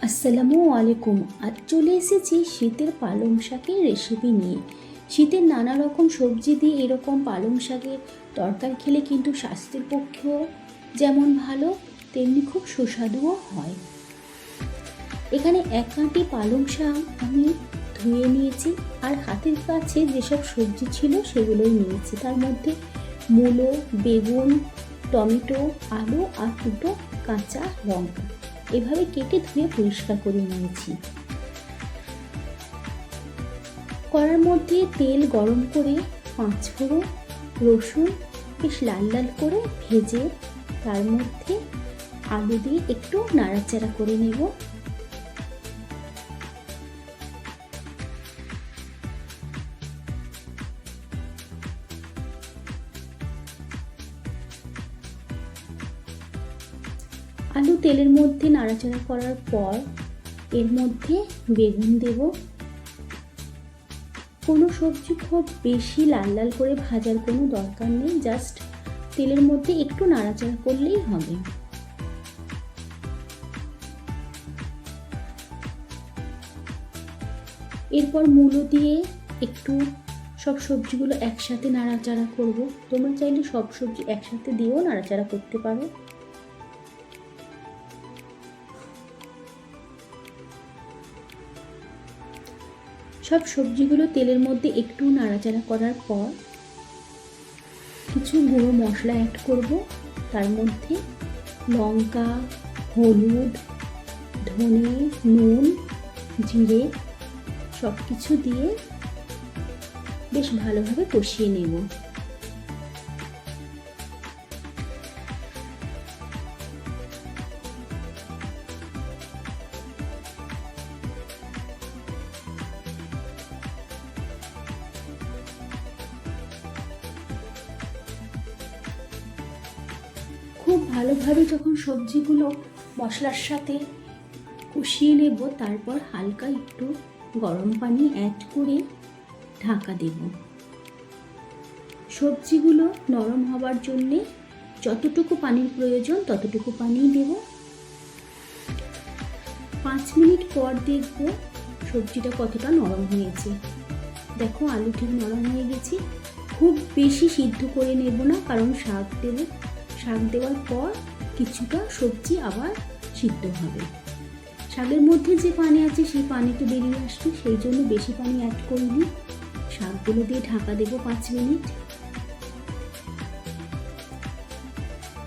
আসসালামু আলাইকুম। আজ চলে এসেছি শীতের পালং শাকের রেসিপি নিয়ে। শীতের নানা রকম সবজি দিয়ে এরকম পালং শাকের তরকারি খেলে কিন্তু স্বাস্থ্যের পক্ষেও যেমন ভালো, তেমনি খুব সুস্বাদুও হয়। এখানে এক আঁটি পালং শাক আমি ধুয়ে নিয়েছি, আর হাতের কাছে যেসব সবজি ছিল সেগুলোই নিয়েছি। তার মধ্যে মূলো, বেগুন, টমেটো, আলু আর দুটো কাঁচা লঙ্কা এভাবে কেটে ধুয়ে পরিষ্কার করে নিয়েছি। কড়ার মধ্যে তেল গরম করে 5 ফোড়ন, রসুন বেশ লাল লাল করে ভেজে তার মধ্যে আলু দিয়ে একটু নাড়াচাড়া করে নেব। আলু তেলের মধ্যে নাড়াচাড়া করার পর এর মধ্যে বেগুন দেব। কোনো সবজি খুব বেশি লাল লাল করে ভাজার কোনো দরকার নেই, জাস্ট তেলের মধ্যে একটু নাড়াচাড়া করলেই হবে। এরপর মূলো দিয়ে একটু সব সবজিগুলো একসাথে নাড়াচাড়া করব। তোমরা চাইলে সব সবজি একসাথে দিয়েও নাড়াচাড়া করতে পারো। সব সবজিগুলো তেলের মধ্যে একটু নাড়াচাড়া করার পর কিছু গুঁড়ো মশলা অ্যাড করব। তার মধ্যে লঙ্কা, হলুদ, ধনে, নুন, জিরে সব কিছু দিয়ে বেশ ভালোভাবে কষিয়ে নেব। খুব ভালোভাবে যখন সবজিগুলো মশলার সাথে কষিয়ে নেব, তারপর হালকা একটু গরম পানি অ্যাড করে ঢাকা দেব। সবজিগুলো নরম হবার জন্যে যতটুকু পানির প্রয়োজন ততটুকু পানি দেব। 5 মিনিট পর দেখব সবজিটা কতটা নরম হয়েছে। দেখো আলু ঠিক নরম হয়ে গেছে। খুব বেশি সিদ্ধ করে নেব না, কারণ শাক দেব। শাক দেওয়ার পর কিছুটা সবজি আবার সিদ্ধ হবে। শাকের মধ্যে যে পানি আছে সেই পানি তো বেরিয়ে আসবে, সেই জন্য বেশি পানি অ্যাড করিনি। শাকগুলো দিয়ে ঢাকা দেব 5 মিনিট।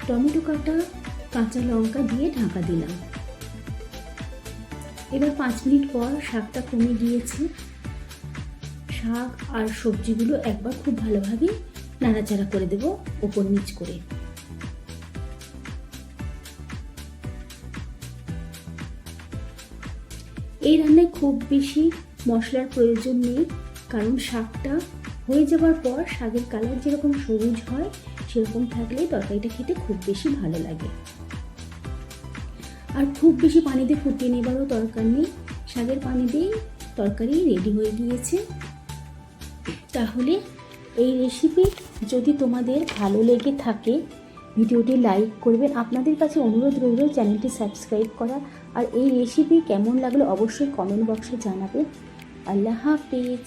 টমেটো কাটা, কাঁচা লঙ্কা দিয়ে ঢাকা দিলাম। এবার 5 মিনিট পর শাকটা কমে গিয়েছে। শাক আর সবজিগুলো একবার খুব ভালোভাবে নাড়াচাড়া করে দেব ওপর নিচ করে। এই রান্নায় খুব বেশি মশলার প্রয়োজন নেই, কারণ শাকটা হয়ে যাবার পর শাকের কালার যেরকম সবুজ হয় সেরকম থাকলে তরকারিটা খেতে খুব বেশি ভালো লাগে। আর খুব বেশি পানি দিয়ে ফুটিয়ে নেবারও দরকার নেই, শাকের পানি দিয়েই তরকারি রেডি হয়ে গিয়েছে। তাহলে এই রেসিপি যদি তোমাদের ভালো লেগে থাকে ভিডিওটি লাইক করবেন। আপনাদের কাছে অনুরোধ রইল চ্যানেলটি সাবস্ক্রাইব করা, আর এই রেসিপি কেমন লাগলো অবশ্যই কমেন্ট বক্সে জানাবেন। আল্লাহ হাফেজ।